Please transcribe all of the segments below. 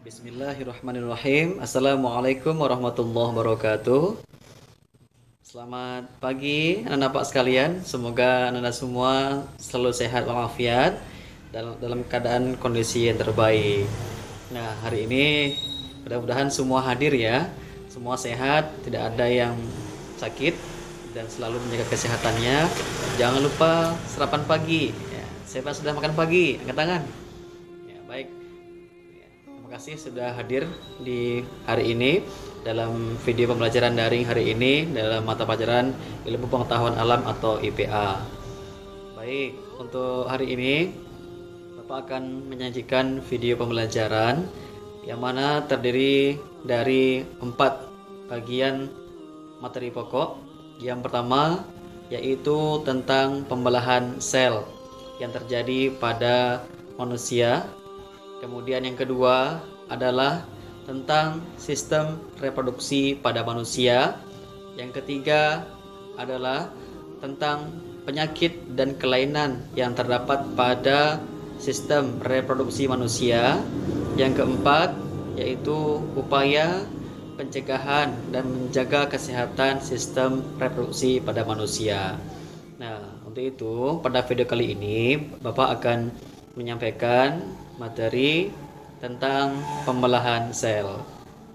Bismillahirrahmanirrahim. Assalamualaikum warahmatullahi wabarakatuh. Selamat pagi anak-anak Pak sekalian. Semoga anak-anak semua selalu sehat walafiat dalam keadaan kondisi yang terbaik. Nah, hari ini mudah-mudahan semua hadir ya. Semua sehat, tidak ada yang sakit dan selalu menjaga kesehatannya. Jangan lupa sarapan pagi. Ya, siapa sudah makan pagi? Angkat tangan. Ya, baik. Terima kasih sudah hadir di hari ini dalam video pembelajaran daring hari ini dalam mata pelajaran Ilmu Pengetahuan Alam atau IPA. Baik, untuk hari ini Bapak akan menyajikan video pembelajaran yang mana terdiri dari 4 bagian materi pokok. Yang pertama yaitu tentang pembelahan sel yang terjadi pada manusia. Kemudian yang kedua adalah tentang sistem reproduksi pada manusia. Yang ketiga adalah tentang penyakit dan kelainan yang terdapat pada sistem reproduksi manusia. Yang keempat yaitu upaya pencegahan dan menjaga kesehatan sistem reproduksi pada manusia. Nah, untuk itu pada video kali ini Bapak akan menyampaikan materi tentang pembelahan sel.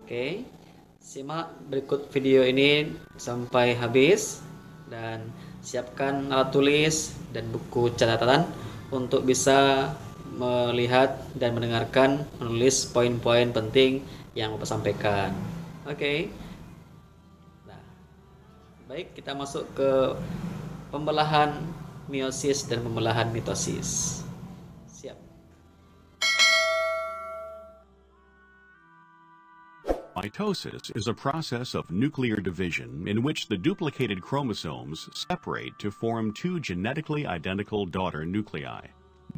Oke, simak berikut video ini sampai habis dan siapkan alat tulis dan buku catatan untuk bisa melihat dan mendengarkan menulis poin-poin penting yang Bapak sampaikan. Oke. Nah, baik, kita masuk ke pembelahan meiosis dan pembelahan mitosis. Siap. Mitosis is a process of nuclear division in which the duplicated chromosomes separate to form two genetically identical daughter nuclei.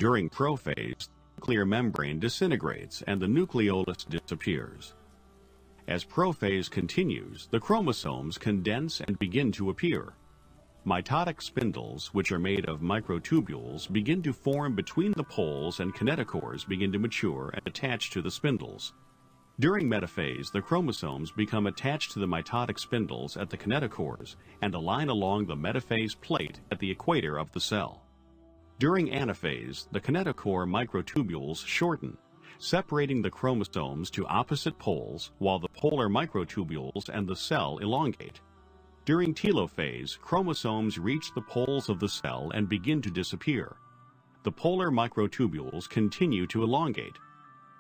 During prophase, the nuclear membrane disintegrates and the nucleolus disappears. As prophase continues, the chromosomes condense and begin to appear. Mitotic spindles, which are made of microtubules, begin to form between the poles, and kinetochores begin to mature and attach to the spindles. During metaphase, the chromosomes become attached to the mitotic spindles at the kinetochores and align along the metaphase plate at the equator of the cell. During anaphase, the kinetochore microtubules shorten, separating the chromosomes to opposite poles, while the polar microtubules and the cell elongate. During telophase, chromosomes reach the poles of the cell and begin to disappear. The polar microtubules continue to elongate.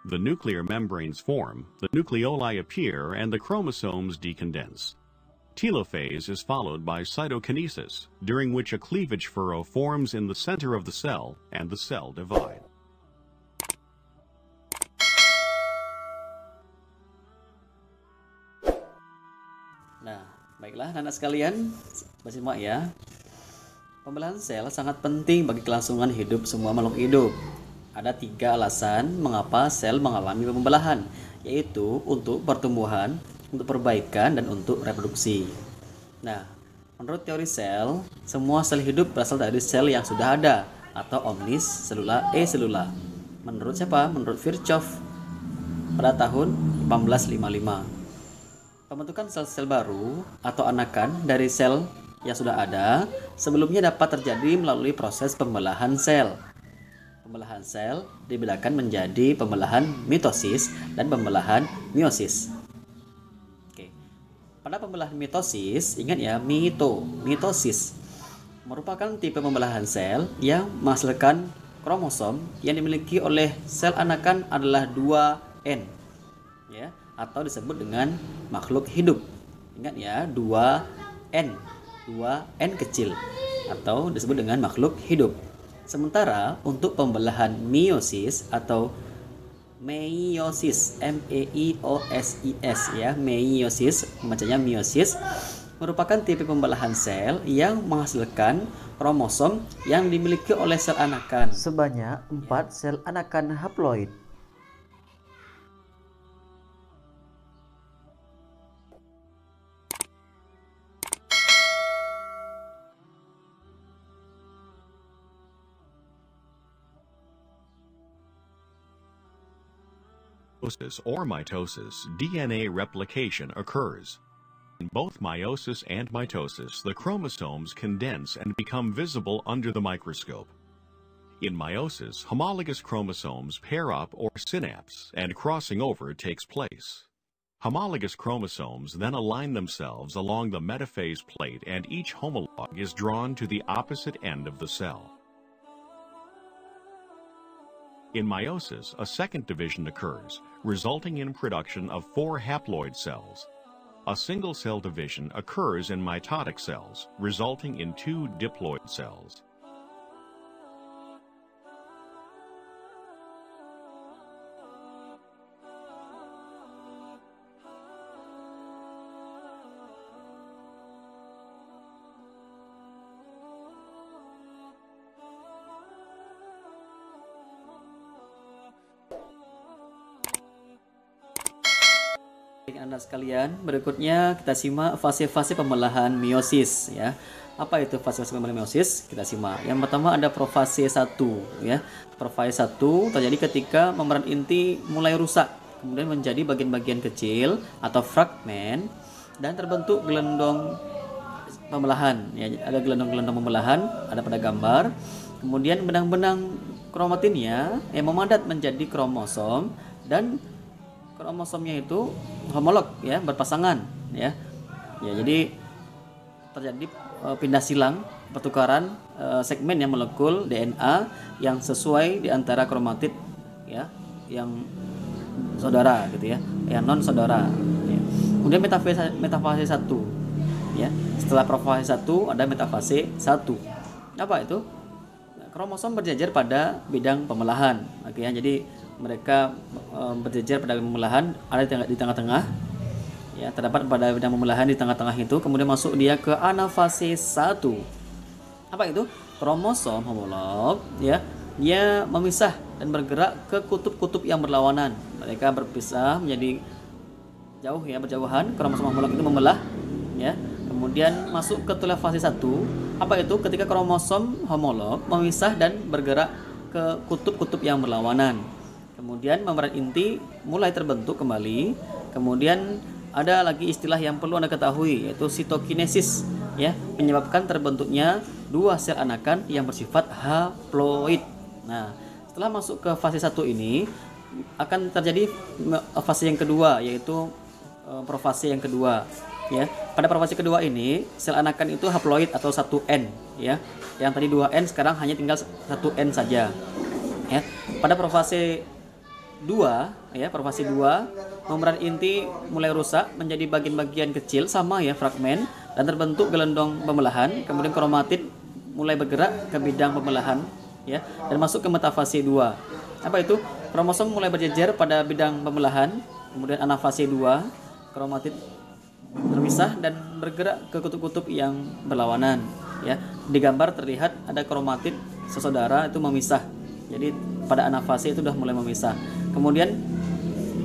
The nuclear membranes form, the nucleoli appear, and the chromosomes decondense. Telophase is followed by cytokinesis, during which a cleavage furrow forms in the center of the cell and the cell divides. Nah, baiklah anak-anak sekalian, bersimak ya. Pembelahan sel sangat penting bagi kelangsungan hidup semua makhluk hidup. Ada 3 alasan mengapa sel mengalami pembelahan, yaitu untuk pertumbuhan, untuk perbaikan, dan untuk reproduksi. Nah, menurut teori sel, semua sel hidup berasal dari sel yang sudah ada, atau omnis selula selula. Menurut siapa? Menurut Virchow pada tahun 1855. Pembentukan sel-sel baru atau anakan dari sel yang sudah ada sebelumnya dapat terjadi melalui proses pembelahan sel. Pembelahan sel dibedakan menjadi pembelahan mitosis dan pembelahan meiosis. Oke. Pada pembelahan mitosis, ingat ya, mitosis merupakan tipe pembelahan sel yang menghasilkan kromosom yang dimiliki oleh sel anakan adalah 2N, ya, atau disebut dengan makhluk hidup. Ingat ya, 2N kecil, atau disebut dengan makhluk hidup. Sementara untuk pembelahan meiosis atau meiosis, meiosis ya, meiosis, bacanya meiosis, merupakan tipe pembelahan sel yang menghasilkan kromosom yang dimiliki oleh sel anakan sebanyak 4 sel anakan haploid. meiosis or mitosis, DNA replication occurs. In both meiosis and mitosis, the chromosomes condense and become visible under the microscope. In meiosis, homologous chromosomes pair up or synapse, and crossing over takes place. Homologous chromosomes then align themselves along the metaphase plate, and each homolog is drawn to the opposite end of the cell. In meiosis, a second division occurs, resulting in production of 4 haploid cells. A single-cell division occurs in mitotic cells, resulting in 2 diploid cells. Anda sekalian, berikutnya kita simak fase-fase pembelahan meiosis ya. Apa itu fase-fase pembelahan meiosis? Kita simak. Yang pertama ada profase 1 ya. Profase 1 terjadi ketika membran inti mulai rusak, kemudian menjadi bagian-bagian kecil atau fragmen dan terbentuk gelondong pembelahan ya. Ada gelondong-gelondong pembelahan ada pada gambar. Kemudian benang-benang kromatinnya yang memadat menjadi kromosom dan kromosomnya itu homolog ya, berpasangan ya. Ya, jadi terjadi pindah silang, pertukaran segmen yang molekul DNA yang sesuai di antara kromatid ya, yang saudara gitu ya, yang non saudara ya. Kemudian metafase 1 ya. Setelah profase 1 ada metafase 1. Apa itu? Kromosom berjejer pada bidang pembelahan. Oke ya, jadi mereka berjejer pada pembelahan, ada di tengah-tengah ya, terdapat pada bidang pembelahan di tengah-tengah itu. Kemudian masuk dia ke anafase 1. Apa itu? Kromosom homolog ya, dia memisah dan bergerak ke kutub-kutub yang berlawanan. Mereka berpisah menjadi jauh ya, berjauhan. Kromosom homolog itu membelah ya. Kemudian masuk ke fase 1. Apa itu? Ketika kromosom homolog memisah dan bergerak ke kutub-kutub yang berlawanan. Kemudian membran inti mulai terbentuk kembali. Kemudian ada lagi istilah yang perlu Anda ketahui, yaitu sitokinesis ya, menyebabkan terbentuknya 2 sel anakan yang bersifat haploid. Nah, setelah masuk ke fase 1 ini akan terjadi fase yang kedua, yaitu profase yang kedua ya. Pada profase kedua ini sel anakan itu haploid atau 1N ya. Yang tadi 2N sekarang hanya tinggal 1N saja. Ya. Pada profase 2 ya, profase 2 membran inti mulai rusak menjadi bagian-bagian kecil sama ya, fragmen, dan terbentuk gelondong pembelahan. Kemudian kromatid mulai bergerak ke bidang pembelahan ya, dan masuk ke metafase 2. Apa itu? Kromosom mulai berjejer pada bidang pembelahan. Kemudian anafase 2, kromatid terpisah dan bergerak ke kutub-kutub yang berlawanan ya. Di gambar terlihat ada kromatid sesaudara itu memisah. Jadi pada anafase itu sudah mulai memisah. Kemudian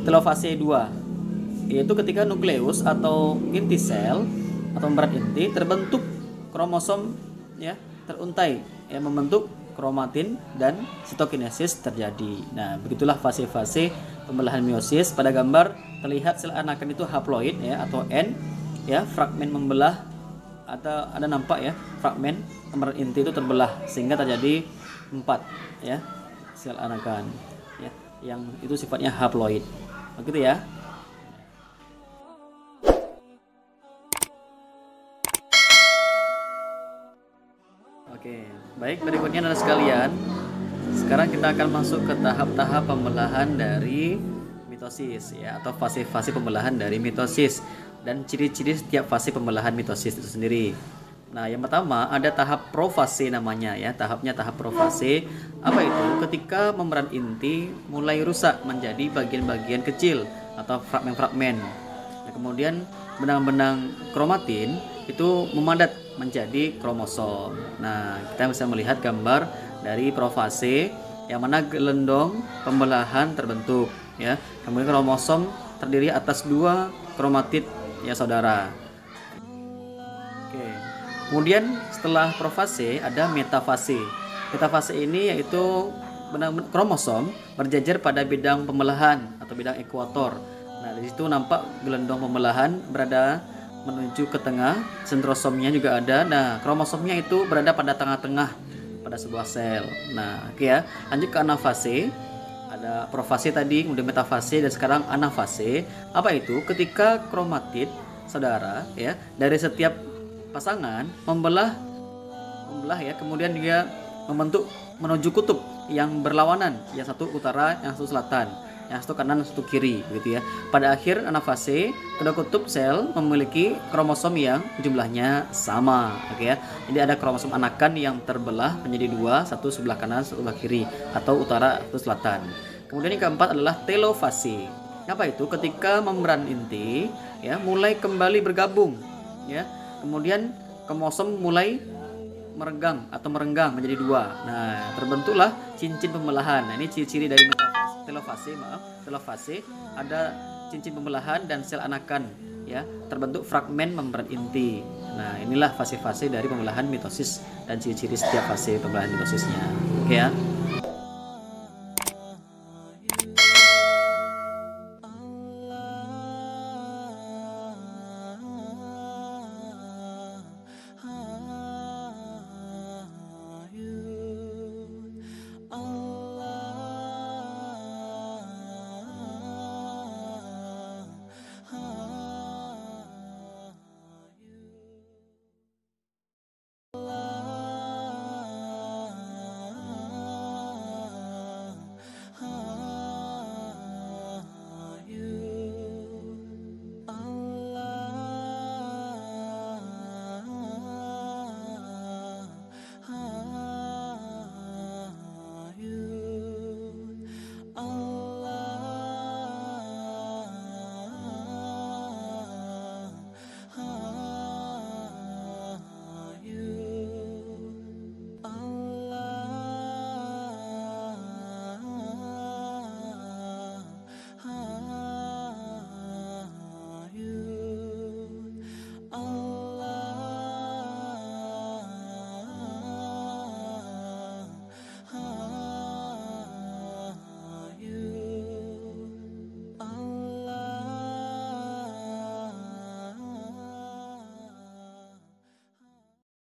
telofase 2, yaitu ketika nukleus atau inti sel atau membran inti terbentuk kromosom ya, teruntai ya, membentuk kromatin dan sitokinesis terjadi. Nah, begitulah fase-fase pembelahan meiosis. Pada gambar terlihat sel anakan itu haploid ya, atau N ya, fragmen membelah, atau ada nampak ya, fragmen membran inti itu terbelah sehingga terjadi 4 ya sel anakan ya, yang itu sifatnya haploid. Begitu ya. Oke, baik, berikutnya adalah sekalian. Sekarang kita akan masuk ke tahap-tahap pembelahan dari mitosis ya, atau fase-fase pembelahan dari mitosis dan ciri-ciri setiap fase pembelahan mitosis itu sendiri. Nah, yang pertama ada tahap profase namanya ya, tahapnya tahap profase. Apa itu? Ketika membran inti mulai rusak menjadi bagian-bagian kecil atau fragmen-fragmen. Nah, kemudian benang-benang kromatin itu memadat menjadi kromosom. Nah, kita bisa melihat gambar dari profase yang mana gelondong pembelahan terbentuk ya. Kemudian kromosom terdiri atas 2 kromatid ya saudara. Oke. Kemudian setelah profase ada metafase. Metafase ini yaitu benang kromosom berjejer pada bidang pembelahan atau bidang ekuator. Nah, di situ nampak gelendong pembelahan berada menuju ke tengah, sentrosomnya juga ada. Nah, kromosomnya itu berada pada tengah-tengah pada sebuah sel. Nah, oke ya. Lanjut ke anafase. Ada profase tadi, kemudian metafase, dan sekarang anafase. Apa itu? Ketika kromatid, saudara, ya, dari setiap pasangan membelah ya, kemudian dia membentuk menuju kutub yang berlawanan, yang satu utara, yang satu selatan, yang satu kanan, yang satu kiri, begitu ya. Pada akhir anafase, kedua kutub sel memiliki kromosom yang jumlahnya sama, oke ya. Jadi ada kromosom anakan yang terbelah menjadi dua, satu sebelah kanan, satu sebelah kiri, atau utara atau selatan. Kemudian yang keempat adalah telofase. Apa itu? Ketika membran inti ya mulai kembali bergabung, ya. Kemudian kromosom mulai merenggang menjadi dua. Nah, terbentuklah cincin pembelahan. Nah, ini ciri-ciri dari telofase, ada cincin pembelahan dan sel anakan, ya, terbentuk fragmen membran inti. Nah, inilah fase-fase dari pembelahan mitosis dan ciri-ciri setiap fase pembelahan mitosisnya. Oke ya.